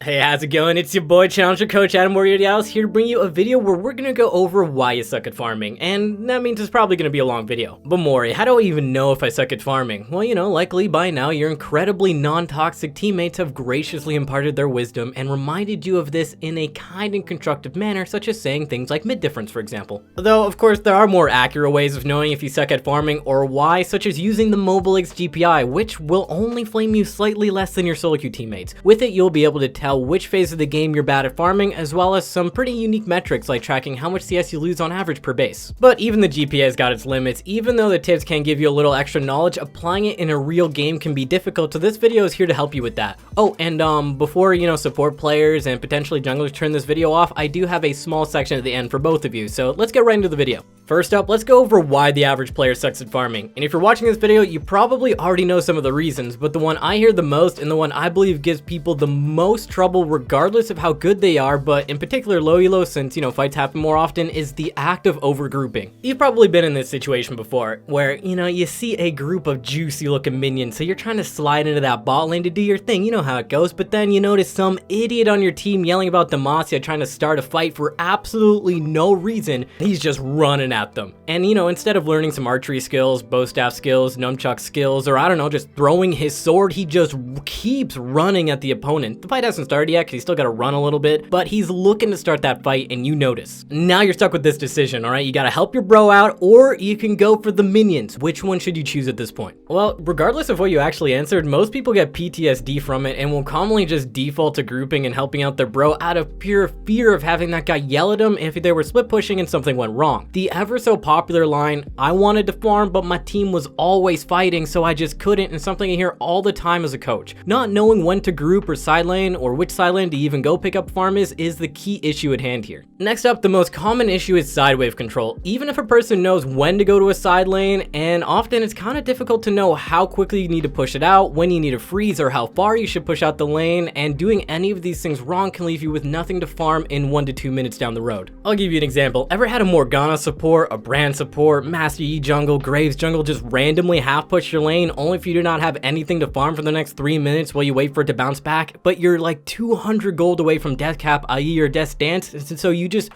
Hey, how's it going? It's your boy, Challenger Coach Adam Moriarty here to bring you a video where we're gonna go over why you suck at farming, and that means it's probably gonna be a long video. But Mori, how do I even know if I suck at farming? Well, you know, likely by now your incredibly non-toxic teammates have graciously imparted their wisdom and reminded you of this in a kind and constructive manner, such as saying things like mid difference, for example. Though, of course, there are more accurate ways of knowing if you suck at farming or why, such as using the Mobalytics GPI, which will only flame you slightly less than your solo queue teammates. With it, you'll be able to tell which phase of the game you're bad at farming, as well as some pretty unique metrics like tracking how much CS you lose on average per base. But even the GPA has got its limits. Even though the tips can give you a little extra knowledge, applying it in a real game can be difficult, so this video is here to help you with that. Oh, and before, you know, support players and potentially junglers turn this video off, I do have a small section at the end for both of you, so let's get right into the video. First up, let's go over why the average player sucks at farming. And if you're watching this video, you probably already know some of the reasons, but the one I hear the most and the one I believe gives people the most trouble regardless of how good they are, but in particular low elo, since, you know, fights happen more often, is the act of overgrouping. You've probably been in this situation before, where, you know, you see a group of juicy looking minions, so you're trying to slide into that bot lane to do your thing, you know how it goes, but then you notice some idiot on your team yelling about Demacia trying to start a fight for absolutely no reason. He's just running at them. And, you know, instead of learning some archery skills, bow staff skills, nunchuck skills, or I don't know, just throwing his sword, he just keeps running at the opponent. The fight hasn't started yet because he's still got to run a little bit, but he's looking to start that fight and you notice. Now you're stuck with this decision, all right? You got to help your bro out, or you can go for the minions. Which one should you choose at this point? Well, regardless of what you actually answered, most people get PTSD from it and will commonly just default to grouping and helping out their bro out of pure fear of having that guy yell at them if they were split pushing and something went wrong. The ever so popular line, I wanted to farm, but my team was always fighting, so I just couldn't, and something I hear all the time as a coach. Not knowing when to group or side lane, or which side lane to even go pick up farm is the key issue at hand here. Next up, the most common issue is side wave control. Even if a person knows when to go to a side lane, and often it's kind of difficult to know how quickly you need to push it out, when you need to freeze, or how far you should push out the lane, and doing any of these things wrong can leave you with nothing to farm in 1 to 2 minutes down the road. I'll give you an example. Ever had a Morgana support, a Brand support, Master Yi jungle, Graves jungle just randomly half push your lane only if you do not have anything to farm for the next 3 minutes while you wait for it to bounce back, but you're like 200 gold away from death cap, i.e. your death stance, and so you just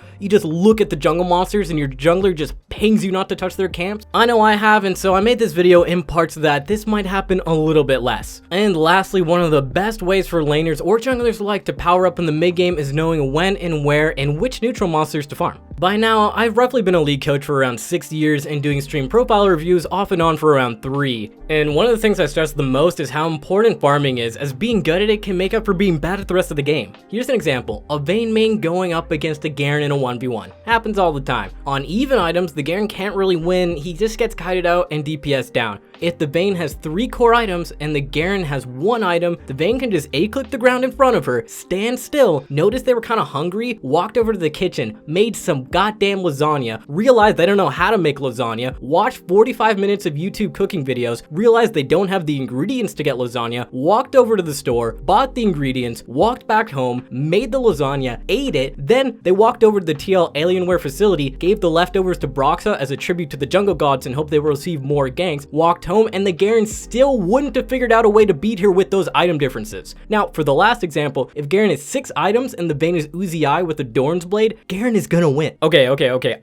look at the jungle monsters and your jungler just pings you not to touch their camps? I know I have, and so I made this video in parts that this might happen a little bit less. And lastly, one of the best ways for laners or junglers alike to power up in the mid game is knowing when and where and which neutral monsters to farm. By now, I've roughly been a league coach for around 6 years and doing stream profile reviews off and on for around 3. And one of the things I stress the most is how important farming is, as being good at it can make up for being bad at the rest of the game. Here's an example, a Vayne main going up against a Garen in a 1v1. Happens all the time. On even items, the Garen can't really win, he just gets kited out and DPS down. If the Vayne has 3 core items and the Garen has 1 item, the Vayne can just A-click the ground in front of her, stand still, notice they were kind of hungry, walked over to the kitchen, made some goddamn lasagna, realized they don't know how to make lasagna, watched 45 minutes of YouTube cooking videos, realized they don't have the ingredients to get lasagna, walked over to the store, bought the ingredients, walked back home, made the lasagna, ate it, then they walked over to the TL Alienware facility, gave the leftovers to Broxa as a tribute to the jungle gods and hope they will receive more ganks, walked home, and the Garen still wouldn't have figured out a way to beat her with those item differences. Now, for the last example, if Garen has 6 items and the Vayne is Uzi Eye with a Dorn's Blade, Garen is gonna win. Okay,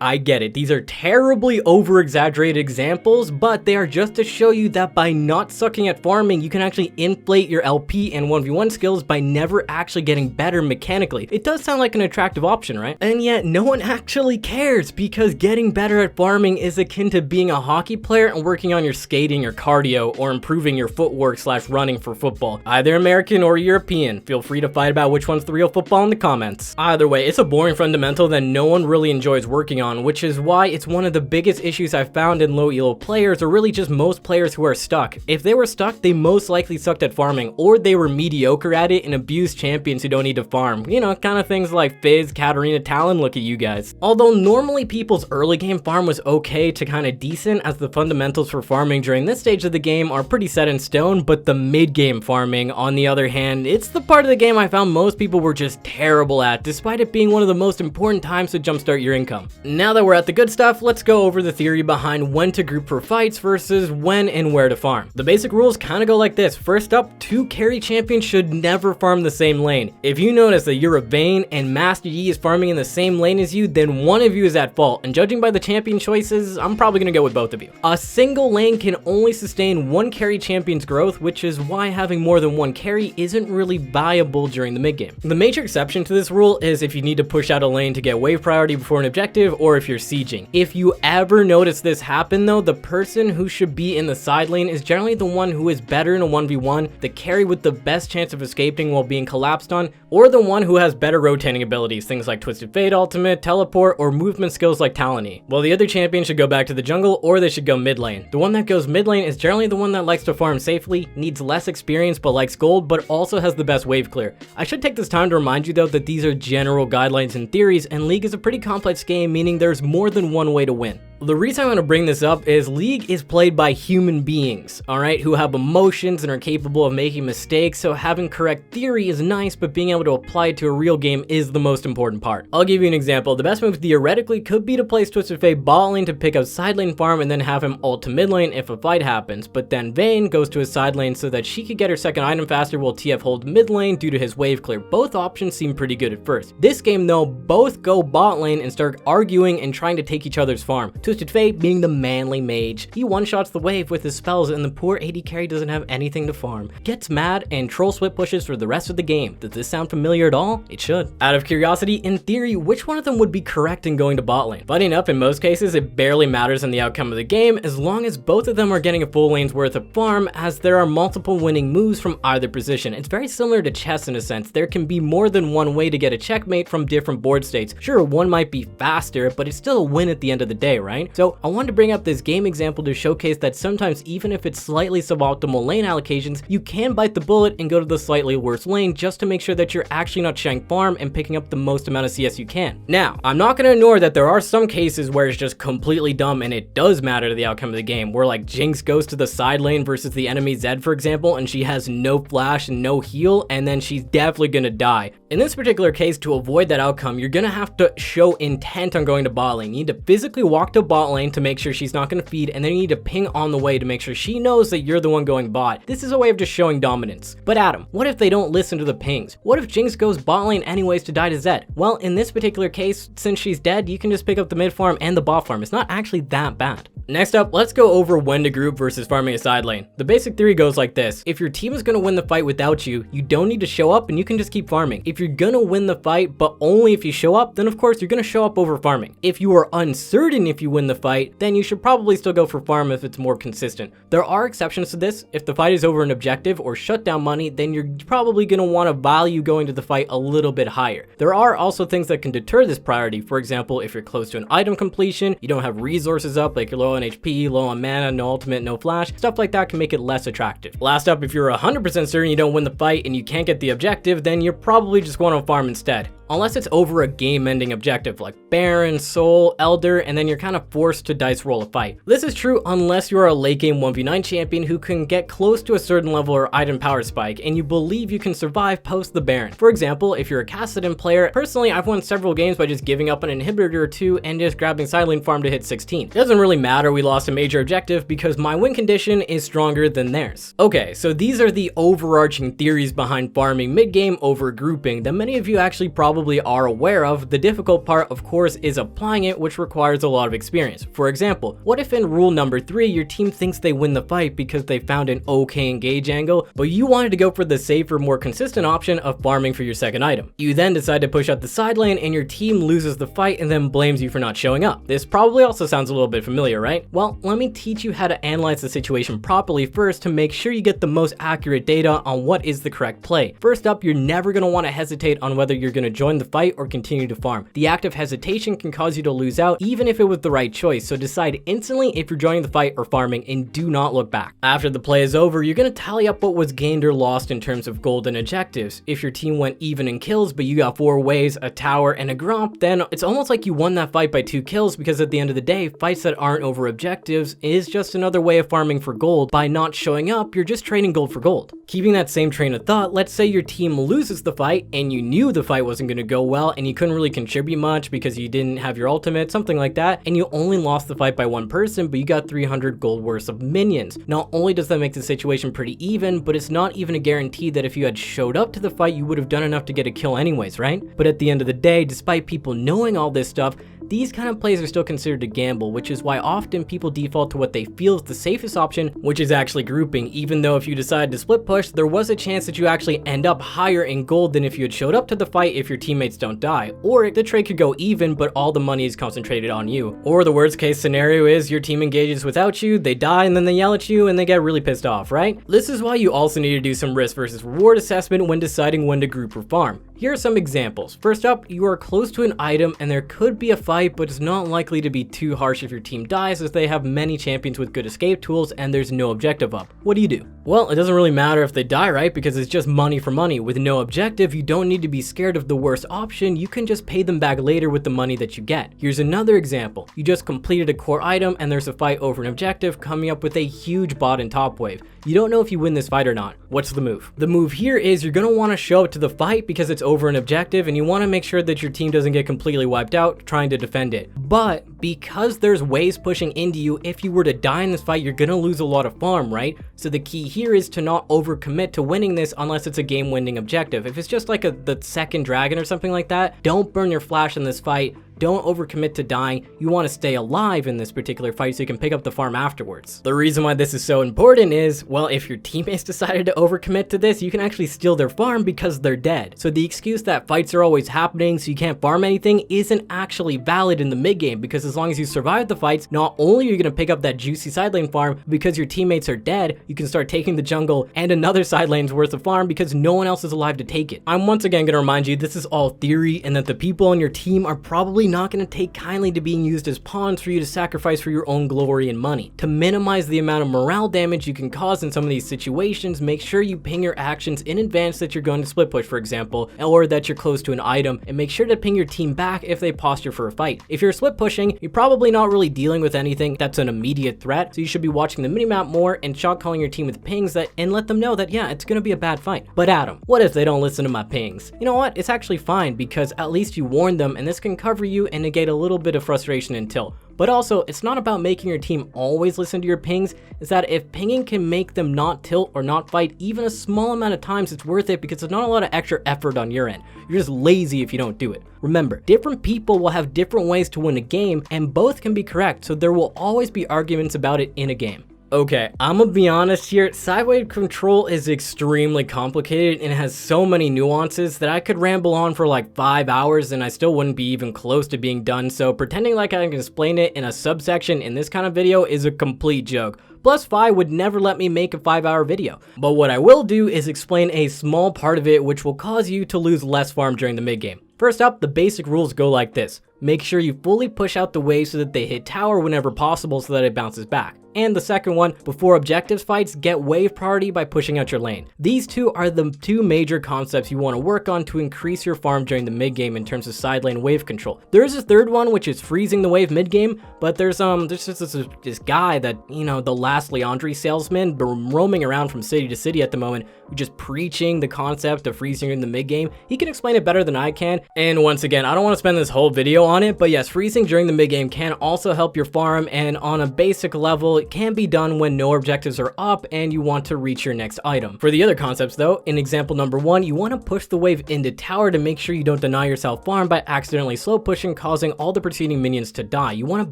I get it. These are terribly over-exaggerated examples, but they are just to show you that by not sucking at farming, you can actually inflate your LP and 1v1 skills by never actually getting better mechanically. It does sound like an attractive option, right? And yet, no one actually cares, because getting better at farming is akin to being a hockey player and working on your skating, your cardio, or improving your footwork / running for football. Either American or European. Feel free to fight about which one's the real football in the comments. Either way, it's a boring fundamental that no one really enjoys working on, which is why it's one of the biggest issues I've found in low elo players, or really just most players who are stuck. If they were stuck, they most likely sucked at farming, or they were mediocre at it and abused champions who don't need to farm. You know, kind of things like Fizz, Katarina, Talon, look at you guys. Although normally people's early game farm was okay to kind of decent, as the fundamentals for farming during during this stage of the game are pretty set in stone, but the mid-game farming, on the other hand, it's the part of the game I found most people were just terrible at, despite it being one of the most important times to jumpstart your income. Now that we're at the good stuff, let's go over the theory behind when to group for fights versus when and where to farm. The basic rules kind of go like this. First up, 2 carry champions should never farm the same lane. If you notice that you're a Vayne and Master Yi is farming in the same lane as you, then one of you is at fault, and judging by the champion choices, I'm probably gonna go with both of you. A single lane can only sustain 1 carry champion's growth, which is why having more than 1 carry isn't really viable during the mid game. The major exception to this rule is if you need to push out a lane to get wave priority before an objective, or if you're sieging. If you ever notice this happen though, the person who should be in the side lane is generally the one who is better in a 1v1, the carry with the best chance of escaping while being collapsed on, or the one who has better rotating abilities, things like Twisted Fate ultimate, teleport, or movement skills like Talony. While the other champion should go back to the jungle, or they should go mid lane. The one that goes mid lane is generally the one that likes to farm safely, needs less experience but likes gold, but also has the best wave clear. I should take this time to remind you though that these are general guidelines and theories, and League is a pretty complex game, meaning there's more than one way to win. The reason I want to bring this up is League is played by human beings, alright, who have emotions and are capable of making mistakes, so having correct theory is nice, but being able to apply it to a real game is the most important part. I'll give you an example. The best move theoretically could be to place Twisted Fate bot lane to pick up side lane farm and then have him ult to mid lane if a fight happens, but then Vayne goes to his side lane so that she could get her second item faster while TF holds mid lane due to his wave clear. Both options seem pretty good at first. This game though, both go bot lane and start arguing and trying to take each other's farm. Twisted Fate, being the manly mage, he one-shots the wave with his spells and the poor AD carry doesn't have anything to farm. Gets mad and troll split pushes for the rest of the game. Does this sound familiar at all? It should. Out of curiosity, in theory, which one of them would be correct in going to bot lane? Funny enough, in most cases, it barely matters in the outcome of the game as long as both of them are getting a full lane's worth of farm, as there are multiple winning moves from either position. It's very similar to chess in a sense. There can be more than one way to get a checkmate from different board states. Sure, one might be faster, but it's still a win at the end of the day, right? So I wanted to bring up this game example to showcase that sometimes even if it's slightly suboptimal lane allocations, you can bite the bullet and go to the slightly worse lane just to make sure that you're actually not shank farm and picking up the most amount of CS you can. Now, I'm not going to ignore that there are some cases where it's just completely dumb and it does matter to the outcome of the game, where like Jinx goes to the side lane versus the enemy Zed, for example, and she has no flash and no heal, and then she's definitely going to die. In this particular case, to avoid that outcome, you're going to have to show intent on going to bot lane. You need to physically walk to bot lane to make sure she's not going to feed, and then you need to ping on the way to make sure she knows that you're the one going bot. This is a way of just showing dominance. But Adam, what if they don't listen to the pings? What if Jinx goes bot lane anyways to die to Zed? Well, in this particular case, since she's dead, you can just pick up the mid farm and the bot farm. It's not actually that bad. Next up, let's go over when to group versus farming a side lane. The basic theory goes like this. If your team is going to win the fight without you, you don't need to show up and you can just keep farming. If you're going to win the fight, but only if you show up, then of course you're going to show up over farming. If you are uncertain if you win the fight, then you should probably still go for farm if it's more consistent. There are exceptions to this. If the fight is over an objective or shutdown money, then you're probably going to want to value going to the fight a little bit higher. There are also things that can deter this priority. For example, if you're close to an item completion, you don't have resources up, like you're low on HP, low on mana, no ultimate, no flash, stuff like that can make it less attractive. Last up, if you're 100% certain you don't win the fight and you can't get the objective, then you're probably just going to farm instead. Unless it's over a game-ending objective like Baron, Soul, Elder, and then you're kind of forced to dice roll a fight. This is true unless you're a late game 1v9 champion who can get close to a certain level or item power spike and you believe you can survive post the Baron. For example, if you're a Kassadin player, personally I've won several games by just giving up an inhibitor or two and just grabbing side lane farm to hit 16. It doesn't really matter we lost a major objective because my win condition is stronger than theirs. Okay, so these are the overarching theories behind farming mid-game over grouping that many of you actually probably are aware of. The difficult part, of course, is applying it, which requires a lot of experience. For example, what if in rule number 3, your team thinks they win the fight because they found an okay engage angle, but you wanted to go for the safer, more consistent option of farming for your second item. You then decide to push out the side lane and your team loses the fight and then blames you for not showing up. This probably also sounds a little bit familiar, right? Well, let me teach you how to analyze the situation properly first to make sure you get the most accurate data on what is the correct play. First up, you're never going to want to hesitate on whether you're going to join the fight or continue to farm. The act of hesitation can cause you to lose out even if it was the right choice, so decide instantly if you're joining the fight or farming and do not look back. After the play is over, you're going to tally up what was gained or lost in terms of gold and objectives. If your team went even in kills but you got 4 waves, a tower, and a gromp, then it's almost like you won that fight by 2 kills, because at the end of the day, fights that aren't over objectives is just another way of farming for gold. By not showing up, you're just trading gold for gold. Keeping that same train of thought, let's say your team loses the fight and you knew the fight wasn't going to go well and you couldn't really contribute much because you didn't have your ultimate, something like that, and you only lost the fight by 1 person, but you got 300 gold worth of minions. Not only does that make the situation pretty even, but it's not even a guarantee that if you had showed up to the fight, you would have done enough to get a kill anyways, right? But at the end of the day, despite people knowing all this stuff, these kind of plays are still considered a gamble, which is why often people default to what they feel is the safest option, which is actually grouping. Even though if you decide to split push, there was a chance that you actually end up higher in gold than if you had showed up to the fight if your teammates don't die. Or the trade could go even, but all the money is concentrated on you. Or the worst case scenario is your team engages without you, they die, and then they yell at you and they get really pissed off, right? This is why you also need to do some risk versus reward assessment when deciding when to group or farm. Here are some examples. First up, you are close to an item and there could be a fight, but it's not likely to be too harsh if your team dies, as they have many champions with good escape tools and there's no objective up. What do? Well, it doesn't really matter if they die, right? Because it's just money for money. With no objective, you don't need to be scared of the worst option. You can just pay them back later with the money that you get. Here's another example. You just completed a core item and there's a fight over an objective coming up with a huge bot in top wave. You don't know if you win this fight or not. What's the move? The move here is you're going to want to show up to the fight because it's over an objective and you want to make sure that your team doesn't get completely wiped out trying to defend it. But because there's waves pushing into you, if you were to die in this fight, you're going to lose a lot of farm, right? So the key here is to not overcommit to winning this unless it's a game-winning objective. If it's just like the second dragon or something like that, don't burn your flash in this fight. Don't overcommit to dying. You want to stay alive in this particular fight so you can pick up the farm afterwards. The reason why this is so important is, well, if your teammates decided to overcommit to this, you can actually steal their farm because they're dead. So the excuse that fights are always happening so you can't farm anything isn't actually valid in the mid game, because as long as you survive the fights, not only are you going to pick up that juicy side lane farm, because your teammates are dead, you can start taking the jungle and another side lane's worth of farm because no one else is alive to take it. I'm once again going to remind you this is all theory and that the people on your team are probably not going to take kindly to being used as pawns for you to sacrifice for your own glory and money. To minimize the amount of morale damage you can cause in some of these situations, make sure you ping your actions in advance that you're going to split push, for example, or that you're close to an item, and make sure to ping your team back if they posture for a fight. If you're split pushing, you're probably not really dealing with anything that's an immediate threat, so you should be watching the minimap more and shot calling your team with pings and let them know that, yeah, it's going to be a bad fight. But Adam, what if they don't listen to my pings? You know what? It's actually fine, because at least you warned them, and this can cover you and negate a little bit of frustration and tilt. But also, it's not about making your team always listen to your pings. It's that if pinging can make them not tilt or not fight even a small amount of times, it's worth it because there's not a lot of extra effort on your end. You're just lazy if you don't do it. Remember, different people will have different ways to win a game, and both can be correct, so there will always be arguments about it in a game. Okay, I'm gonna be honest here, side wave control is extremely complicated and has so many nuances that I could ramble on for like 5 hours and I still wouldn't be even close to being done, so pretending like I can explain it in a subsection in this kind of video is a complete joke. Plus, Fi would never let me make a 5-hour video. But what I will do is explain a small part of it which will cause you to lose less farm during the mid game. First up, the basic rules go like this. Make sure you fully push out the wave so that they hit tower whenever possible so that it bounces back. And the second one, before objectives fights, get wave priority by pushing out your lane. These two are the two major concepts you want to work on to increase your farm during the mid game in terms of side lane wave control. There is a third one which is freezing the wave mid game, but there's just this guy that, you know, the last Leandri salesman roaming around from city to city at the moment, who's just preaching the concept of freezing in the mid game. He can explain it better than I can. And once again, I don't want to spend this whole video on it, but yes, freezing during the mid game can also help your farm, and on a basic level, it can be done when no objectives are up and you want to reach your next item. For the other concepts though, in example number 1, you want to push the wave into tower to make sure you don't deny yourself farm by accidentally slow pushing, causing all the preceding minions to die. You want to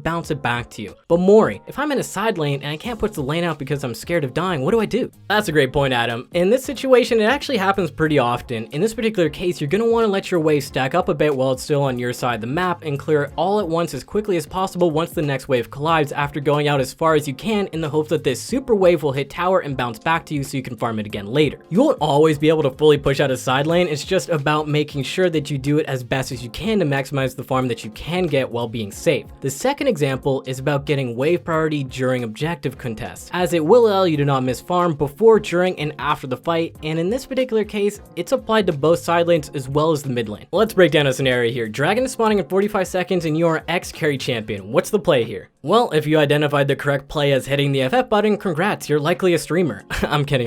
bounce it back to you. But Mori, if I'm in a side lane and I can't push the lane out because I'm scared of dying, what do I do? That's a great point, Adam. In this situation, it actually happens pretty often. In this particular case, you're going to want to let your wave stack up a bit while it's still on your side of the map and clear it all at once as quickly as possible once the next wave collides after going out as far as you can in the hopes that this super wave will hit tower and bounce back to you so you can farm it again later. You won't always be able to fully push out a side lane, it's just about making sure that you do it as best as you can to maximize the farm that you can get while being safe. The second example is about getting wave priority during objective contests, as it will allow you to not miss farm before, during, and after the fight, and in this particular case, it's applied to both side lanes as well as the mid lane. Let's break down a scenario here. Dragon is spawning in 45 seconds and you are X carry champion. What's the play here? Well, if you identified the correct play as hitting the FF button, congrats, you're likely a streamer. I'm kidding.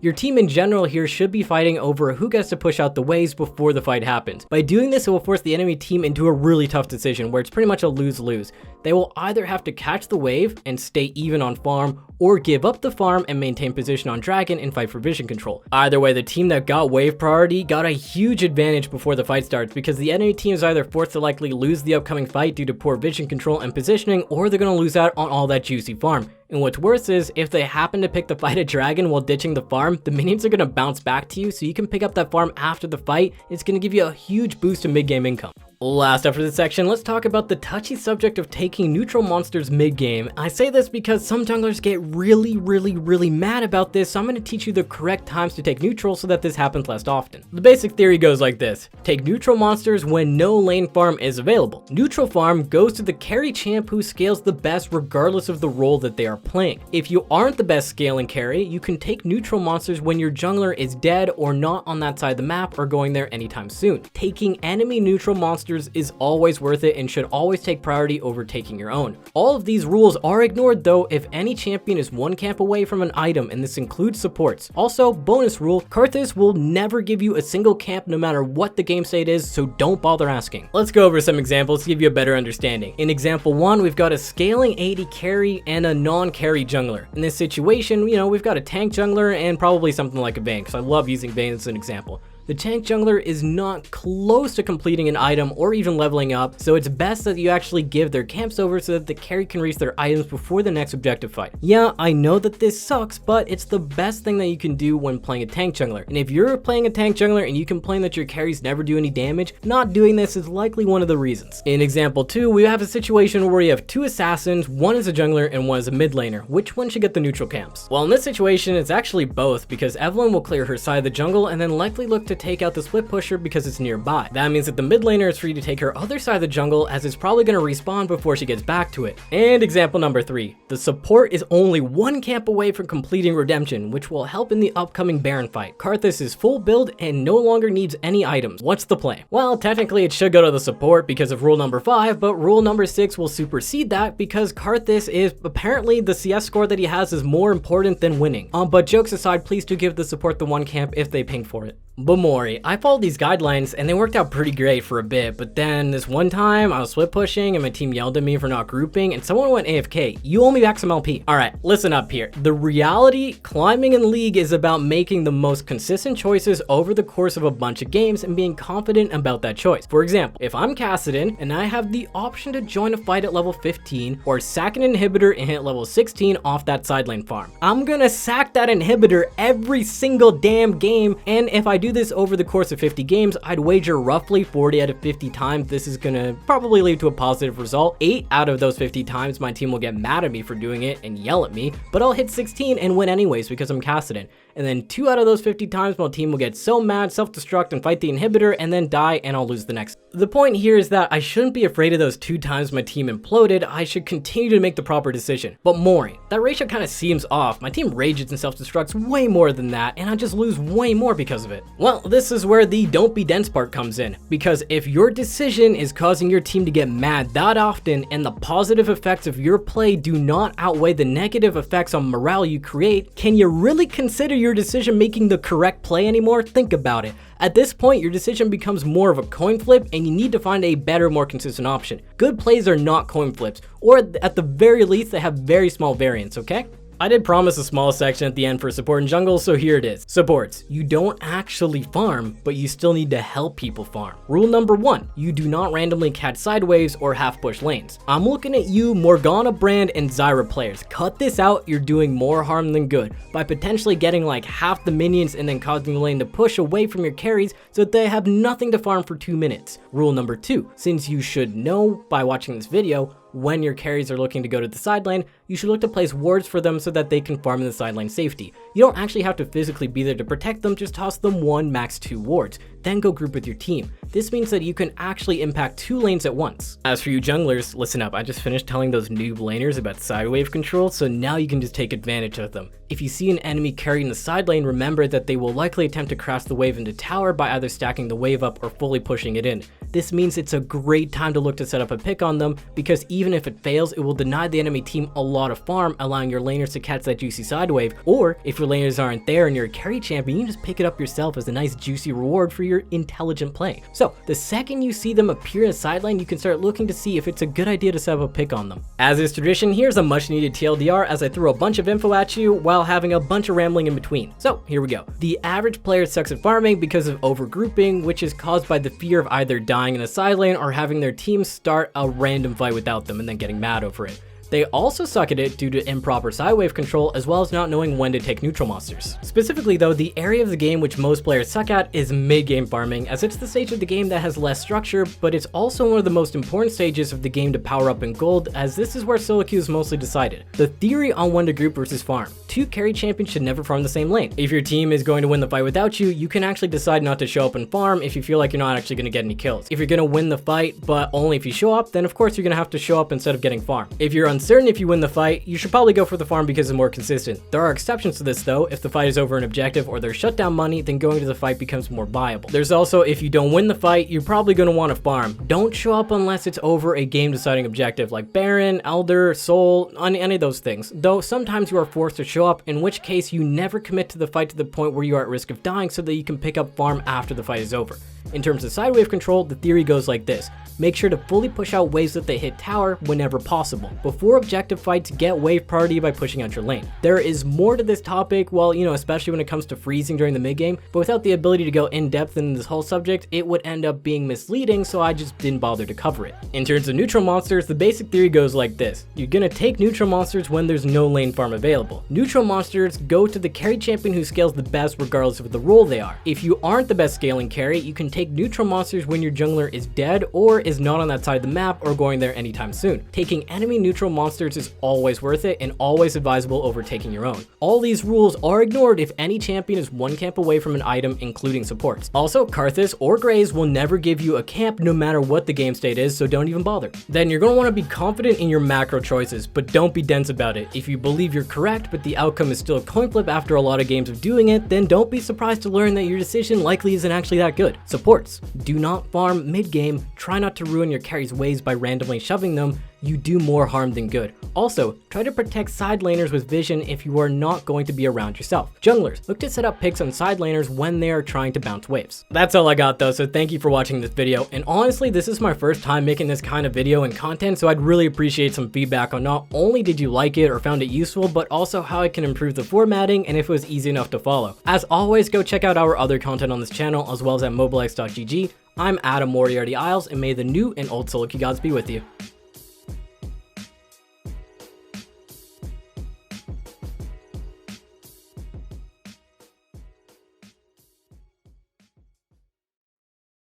Your team in general here should be fighting over who gets to push out the waves before the fight happens. By doing this, it will force the enemy team into a really tough decision where it's pretty much a lose-lose. They will either have to catch the wave and stay even on farm, or give up the farm and maintain position on Dragon and fight for vision control. Either way, the team that got wave priority got a huge advantage before the fight starts, because the enemy team is either forced to likely lose the upcoming fight due to poor vision control and positioning, or they're going to lose out on all that juicy farm. And what's worse is, if they happen to pick the fight at Dragon while ditching the farm, the minions are going to bounce back to you so you can pick up that farm after the fight. It's going to give you a huge boost in mid-game income. Last up for this section, let's talk about the touchy subject of taking neutral monsters mid-game. I say this because some junglers get really mad about this, so I'm going to teach you the correct times to take neutral so that this happens less often. The basic theory goes like this: take neutral monsters when no lane farm is available. Neutral farm goes to the carry champ who scales the best regardless of the role that they are playing. If you aren't the best scaling carry, you can take neutral monsters when your jungler is dead or not on that side of the map or going there anytime soon. Taking enemy neutral monsters is always worth it and should always take priority over taking your own. All of these rules are ignored though if any champion is one camp away from an item, and this includes supports. Also, bonus rule, Karthus will never give you a single camp no matter what the game state is, so don't bother asking. Let's go over some examples to give you a better understanding. In example 1, we've got a scaling AD carry and a non-carry jungler. In this situation, we've got a tank jungler and probably something like a Vayne, because I love using Vayne as an example. The tank jungler is not close to completing an item or even leveling up, so it's best that you actually give their camps over so that the carry can reach their items before the next objective fight. Yeah, I know that this sucks, but it's the best thing that you can do when playing a tank jungler. And if you're playing a tank jungler and you complain that your carries never do any damage, not doing this is likely one of the reasons. In example 2, we have a situation where we have 2 assassins, one is a jungler and one is a mid laner. Which one should get the neutral camps? Well, in this situation, it's actually both, because Evelynn will clear her side of the jungle and then likely look to take out the split pusher because it's nearby. That means that the mid laner is free to take her other side of the jungle, as it's probably going to respawn before she gets back to it. And example number 3, the support is only 1 camp away from completing redemption, which will help in the upcoming Baron fight. Karthus is full build and no longer needs any items. What's the play? Well, technically it should go to the support because of rule number 5, but rule number 6 will supersede that because Karthus is apparently the CS score that he has is more important than winning. But jokes aside, please do give the support the 1 camp if they ping for it. But Mori, I followed these guidelines and they worked out pretty great for a bit, but then this one time I was split pushing and my team yelled at me for not grouping and someone went AFK. You owe me back some LP. Alright, listen up here. The reality, climbing in League is about making the most consistent choices over the course of a bunch of games and being confident about that choice. For example, if I'm Kassadin and I have the option to join a fight at level 15 or sack an inhibitor and hit level 16 off that side lane farm, I'm gonna sack that inhibitor every single damn game, and if I do this over the course of 50 games, I'd wager roughly 40 out of 50 times this is gonna probably lead to a positive result. 8 out of those 50 times my team will get mad at me for doing it and yell at me, but I'll hit 16 and win anyways because I'm Kassadin. And then 2 out of those 50 times my team will get so mad, self-destruct, and fight the inhibitor and then die, and I'll lose the next. The point here is that I shouldn't be afraid of those 2 times my team imploded. I should continue to make the proper decision. But Mori, that ratio kind of seems off. My team rages and self-destructs way more than that, and I just lose way more because of it. Well, this is where the don't be dense part comes in, because if your decision is causing your team to get mad that often and the positive effects of your play do not outweigh the negative effects on morale you create, can you really consider your decision making the correct play anymore? Think about it. At this point, your decision becomes more of a coin flip and you need to find a better, more consistent option. Good plays are not coin flips, or at the very least, they have very small variance, okay? I did promise a small section at the end for support and jungle, so here it is. Supports. You don't actually farm, but you still need to help people farm. Rule number 1, you do not randomly catch sideways or half push lanes. I'm looking at you, Morgana Brand and Zyra players. Cut this out, you're doing more harm than good by potentially getting like half the minions and then causing the lane to push away from your carries so that they have nothing to farm for 2 minutes. Rule number 2, since you should know by watching this video, when your carries are looking to go to the side lane, you should look to place wards for them so that they can farm in the side lane safety. You don't actually have to physically be there to protect them, just toss them 1, max 2 wards, then go group with your team. This means that you can actually impact 2 lanes at once. As for you junglers, listen up, I just finished telling those noob laners about side wave control, so now you can just take advantage of them. If you see an enemy carrying the side lane, remember that they will likely attempt to crash the wave into tower by either stacking the wave up or fully pushing it in. This means it's a great time to look to set up a pick on them, because even if it fails, it will deny the enemy team a lot of farm, allowing your laners to catch that juicy side wave, or if your laners aren't there and you're a carry champion, you can just pick it up yourself as a nice juicy reward for your intelligent play. So the second you see them appear in a side lane, you can start looking to see if it's a good idea to set up a pick on them. As is tradition, here's a much needed TLDR as I throw a bunch of info at you while having a bunch of rambling in between. So here we go. The average player sucks at farming because of overgrouping, which is caused by the fear of either dying in a side lane or having their team start a random fight without them and then getting mad over it. They also suck at it due to improper side wave control, as well as not knowing when to take neutral monsters. Specifically though, the area of the game which most players suck at is mid-game farming, as it's the stage of the game that has less structure, but it's also one of the most important stages of the game to power up in gold, as this is where solo queue is mostly decided. The theory on when to group versus farm. 2 carry champions should never farm the same lane. If your team is going to win the fight without you, you can actually decide not to show up and farm if you feel like you're not actually going to get any kills. If you're going to win the fight, but only if you show up, then of course you're going to have to show up instead of getting farm. If you're uncertain if you win the fight, you should probably go for the farm because it's more consistent. There are exceptions to this though. If the fight is over an objective or there's shutdown money, then going to the fight becomes more viable. There's also, if you don't win the fight, you're probably going to want to farm. Don't show up unless it's over a game deciding objective like Baron, Elder, Soul, any of those things. Though sometimes you are forced to show up, in which case you never commit to the fight to the point where you are at risk of dying so that you can pick up farm after the fight is over. In terms of side wave control, the theory goes like this. Make sure to fully push out waves that they hit tower whenever possible. Before objective fights, get wave priority by pushing out your lane. There is more to this topic, well, especially when it comes to freezing during the mid game, but without the ability to go in depth in this whole subject, it would end up being misleading, so I just didn't bother to cover it. In terms of neutral monsters, the basic theory goes like this. You're gonna take neutral monsters when there's no lane farm available. Neutral monsters go to the carry champion who scales the best regardless of the role they are. If you aren't the best scaling carry, you can take neutral monsters when your jungler is dead or is not on that side of the map or going there anytime soon. Taking enemy neutral monsters is always worth it and always advisable over taking your own. All these rules are ignored if any champion is 1 camp away from an item, including supports. Also, Karthus or Graves will never give you a camp no matter what the game state is, so don't even bother. Then you're going to want to be confident in your macro choices, but don't be dense about it. If you believe you're correct but the outcome is still a coin flip after a lot of games of doing it, then don't be surprised to learn that your decision likely isn't actually that good. Supports. Do not farm mid-game. Try not to ruin your carry's waves by randomly shoving them. You do more harm than good. Also, try to protect side laners with vision if you are not going to be around yourself. Junglers, look to set up picks on side laners when they are trying to bounce waves. That's all I got though, so thank you for watching this video. And honestly, this is my first time making this kind of video and content, so I'd really appreciate some feedback on not only did you like it or found it useful, but also how I can improve the formatting and if it was easy enough to follow. As always, go check out our other content on this channel as well as at mobalytics.gg. I'm Moriarty, and may the new and old solo queue gods be with you.